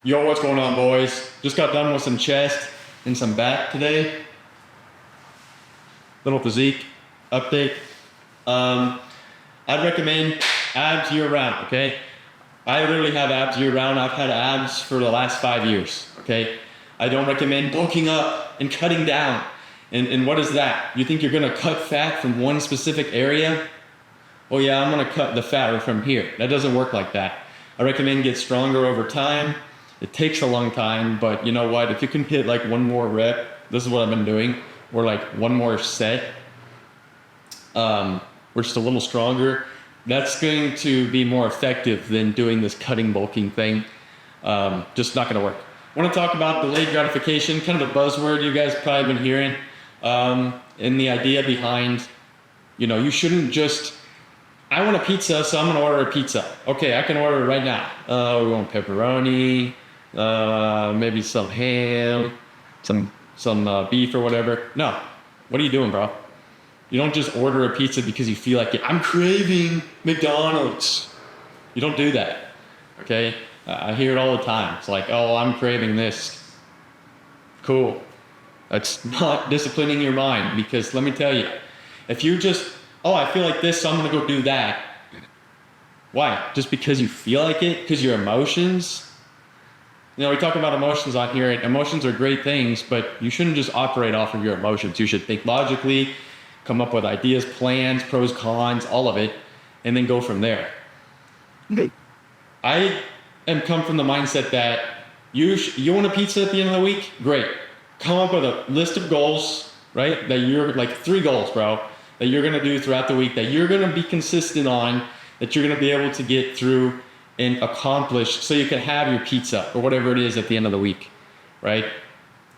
Yo, what's going on, boys? Just got done with some chest and some back today. Little physique update. I'd recommend abs year round, okay? I literally have abs year round. I've had abs for the last 5 years, okay? I don't recommend bulking up and cutting down. And what is that? You think you're gonna cut fat from one specific area? Oh yeah, I'm gonna cut the fat from here. That doesn't work like that. I recommend get stronger over time. It takes a long time, but you know what? If you can hit like one more rep, this is what I've been doing, or like one more set, we're just a little stronger. That's going to be more effective than doing this cutting, bulking thing. Just not gonna work. I want to talk about delayed gratification, kind of a buzzword you guys probably been hearing. And the idea behind, you shouldn't just, I want a pizza, so I'm gonna order a pizza. Okay, I can order it right now. We want pepperoni, maybe some ham, some beef or whatever. No, what are you doing, bro? You don't just order a pizza because you feel like it. I'm craving McDonald's. You don't do that, okay? I hear it all the time. It's like, oh, I'm craving this. Cool. That's not disciplining your mind, because let me tell you, if you just, oh, I feel like this, so I'm gonna go do that. Why? Just because you feel like it? Because your emotions? We talk about emotions on here, and emotions are great things, but you shouldn't just operate off of your emotions. You should think logically, come up with ideas, plans, pros, cons, all of it, and then go from there. Okay. I am come from the mindset that you want a pizza at the end of the week? Great. Come up with a list of goals, right? That you're like 3 goals, bro, that you're gonna do throughout the week, that you're gonna be consistent on, that you're gonna be able to get through and accomplish so you can have your pizza or whatever it is at the end of the week, right?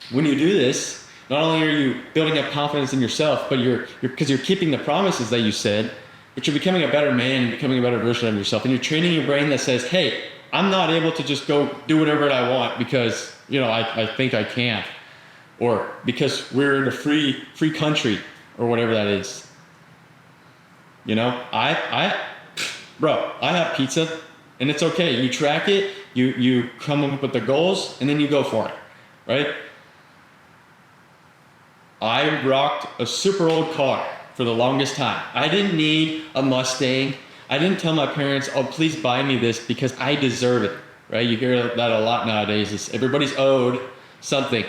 When you do this, not only are you building up confidence in yourself, but because you're keeping the promises that you said, but you're becoming a better man, becoming a better version of yourself, and you're training your brain that says, hey, I'm not able to just go do whatever I want because, I think I can, or because we're in a free country, or whatever that is. I have pizza, and it's okay. You track it, you come up with the goals, and then you go for it, right? I rocked a super old car for the longest time. I didn't need a Mustang. I didn't tell my parents, oh, please buy me this because I deserve it, right? You hear that a lot nowadays. Is everybody's owed something.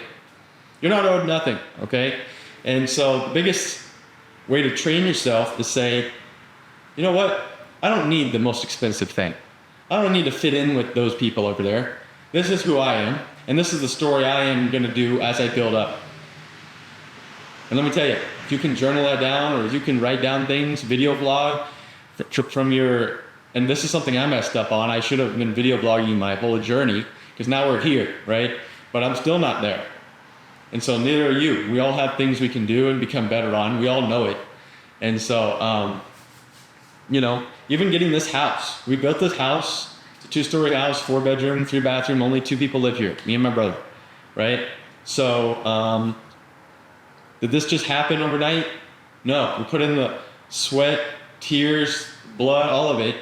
You're not owed nothing, okay? And so the biggest way to train yourself is say, you know what? I don't need the most expensive thing. I don't need to fit in with those people over there. This is who I am, and this is the story I am gonna do as I build up. And let me tell you, if you can journal that down, or if you can write down things, video vlog from your, and this is something I messed up on. I should have been video blogging my whole journey, because now we're here, right? But I'm still not there. And so neither are you. We all have things we can do and become better on. We all know it. And so, even getting this house. We built this house. It's a 2-story house, 4-bedroom, 3-bathroom. Only 2 people live here, me and my brother, right? So, did this just happen overnight? No, we put in the sweat, tears, blood, all of it.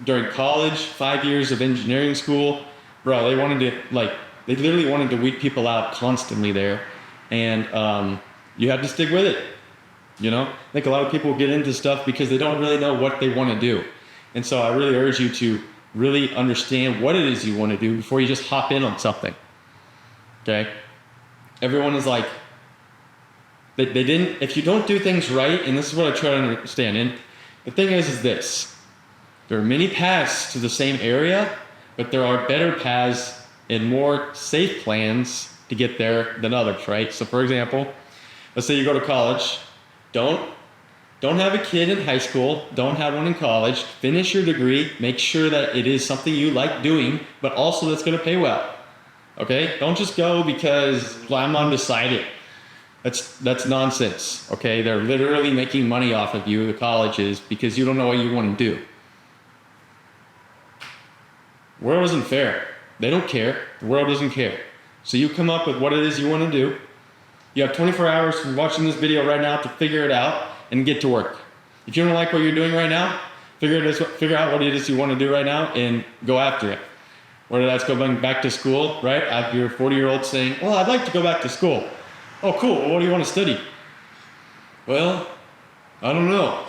During college, 5 years of engineering school, bro, they literally wanted to weed people out constantly there. And you have to stick with it. I think a lot of people get into stuff because they don't really know what they want to do. And so I really urge you to really understand what it is you want to do before you just hop in on something. Okay? Everyone is like, they didn't, if you don't do things right, and this is what I try to understand, and the thing is this, there are many paths to the same area, but there are better paths and more safe plans to get there than others, right? So for example, let's say you go to college, don't have a kid in high school, don't have one in college, finish your degree, make sure that it is something you like doing, but also that's gonna pay well, okay? Don't just go because I'm undecided. That's nonsense, okay? They're literally making money off of you, the colleges, because you don't know what you want to do. The world isn't fair. They don't care. The world doesn't care. So you come up with what it is you want to do. You have 24 hours from watching this video right now to figure it out and get to work. If you don't like what you're doing right now, figure out what it is you want to do right now and go after it. whether that's going back to school, right? After your 40-year-old saying, well, I'd like to go back to school. Oh, cool. Well, what do you want to study? Well, I don't know.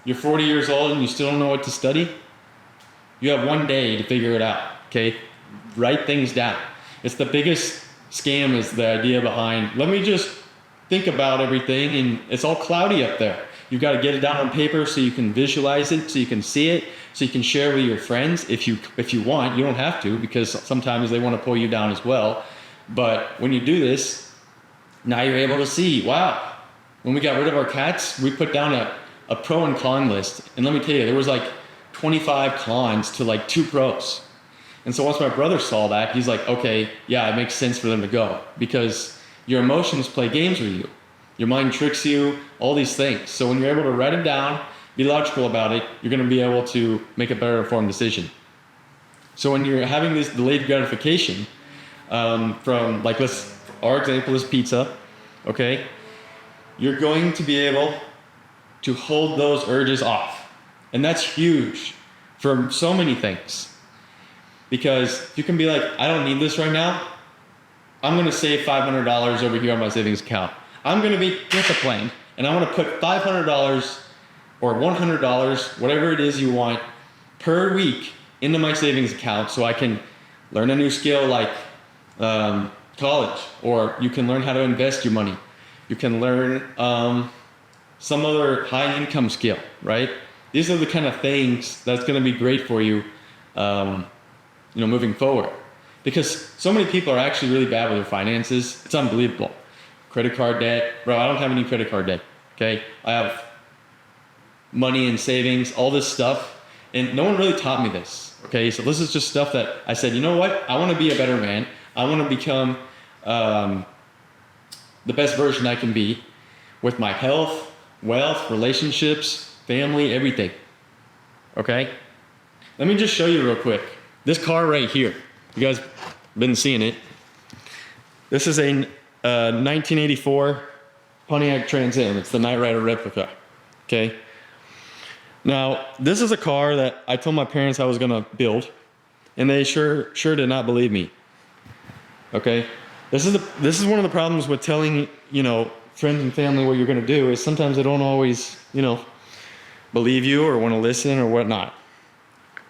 You're 40 years old and you still don't know what to study? You have one day to figure it out, okay? Write things down. It's the biggest scam, is the idea behind, let me just think about everything, and it's all cloudy up there. You've got to get it down on paper so you can visualize it, so you can see it, so you can share with your friends if you want. You don't have to, because sometimes they want to pull you down as well. But when you do this, now you're able to see, wow, when we got rid of our cats, we put down a pro and con list. And let me tell you, there was like 25 cons to like 2 pros. And so once my brother saw that, he's like, okay, yeah, it makes sense for them to go, because your emotions play games with you. Your mind tricks you, all these things. So when you're able to write it down, be logical about it, you're going to be able to make a better informed decision. So when you're having this delayed gratification, from like, our example is pizza, okay? You're going to be able to hold those urges off. And that's huge for so many things. Because you can be like, I don't need this right now. I'm going to save $500 over here on my savings account. I'm going to be disciplined, and I want to put $500 or $100, whatever it is you want, per week into my savings account so I can learn a new skill like college, or you can learn how to invest your money. You can learn some other high income skill, right? These are the kind of things that's going to be great for you, moving forward. Because so many people are actually really bad with their finances. It's unbelievable. Credit card debt. Bro, I don't have any credit card debt, okay? I have money and savings, all this stuff, and no one really taught me this, okay? So this is just stuff that I said, you know what? I want to be a better man. I want to become the best version I can be with my health, wealth, relationships, family, everything, okay? Let me just show you real quick. This car right here, you guys been seeing it. This is a 1984 Pontiac Trans Am. It's the Knight Rider replica, okay? Now, this is a car that I told my parents I was gonna build, and they sure did not believe me, okay? This is one of the problems with telling, friends and family what you're gonna do, is sometimes they don't always, believe you or wanna listen or whatnot.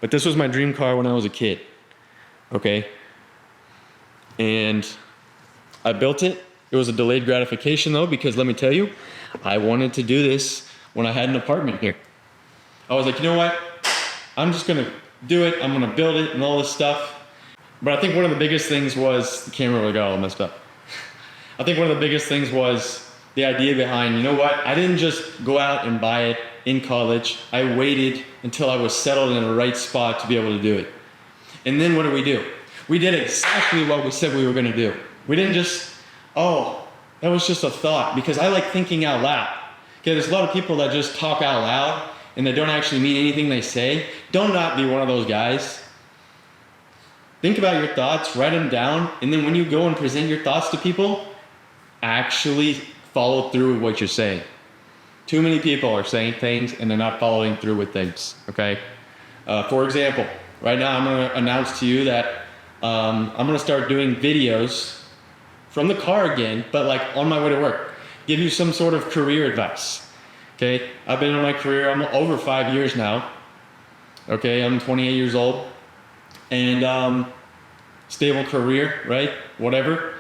But this was my dream car when I was a kid, okay? And I built it. It was a delayed gratification though, because let me tell you, I wanted to do this when I had an apartment here. I was like, you know what? I'm just gonna do it. I'm gonna build it and all this stuff. But I think one of the biggest things was, the camera really got all messed up. I think one of the biggest things was the idea behind, you know what? I didn't just go out and buy it in college. I waited until I was settled in the right spot to be able to do it. And then what did we do? We did exactly what we said we were gonna do. We didn't just, that was just a thought, because I like thinking out loud. Okay, there's a lot of people that just talk out loud and they don't actually mean anything they say. Don't not be one of those guys. Think about your thoughts, write them down, and then when you go and present your thoughts to people, actually follow through with what you're saying. Too many people are saying things and they're not following through with things, okay? For example, right now I'm gonna announce to you that I'm gonna start doing videos from the car again, but like on my way to work. Give you some sort of career advice, okay? I've been in my career, I'm over 5 years now, okay? I'm 28 years old, and stable career, right? Whatever.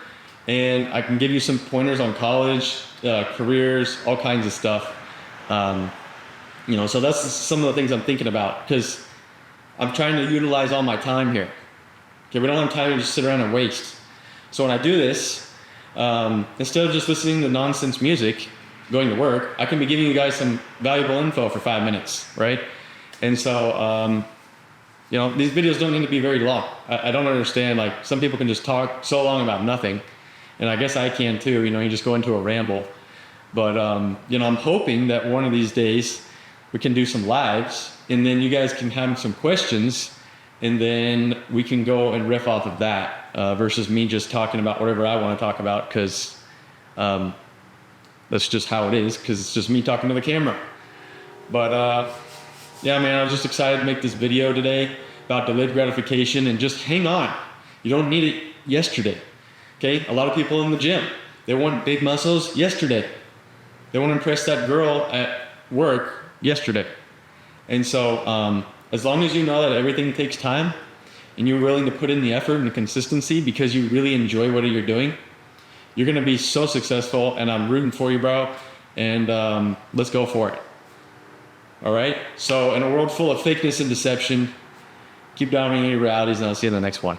And I can give you some pointers on college, careers, all kinds of stuff. So that's some of the things I'm thinking about, because I'm trying to utilize all my time here. Okay, we don't have time to just sit around and waste. So when I do this, instead of just listening to nonsense music, going to work, I can be giving you guys some valuable info for 5 minutes, right? And so, these videos don't need to be very long. I don't understand, like, some people can just talk so long about nothing, and I guess I can too, you just go into a ramble. But, I'm hoping that one of these days we can do some lives, and then you guys can have some questions, and then we can go and riff off of that, versus me just talking about whatever I want to talk about, because that's just how it is, because it's just me talking to the camera. But yeah, man, I was just excited to make this video today. about delayed gratification and just hang on. You don't need it yesterday. Okay? A lot of people in the gym, they want big muscles yesterday. They want to impress that girl at work yesterday. And so as long as you know that everything takes time and you're willing to put in the effort and the consistency because you really enjoy what you're doing, you're going to be so successful, and I'm rooting for you, bro. And let's go for it. All right? So in a world full of fakeness and deception, keep dominating your realities, and I'll see you in the next one.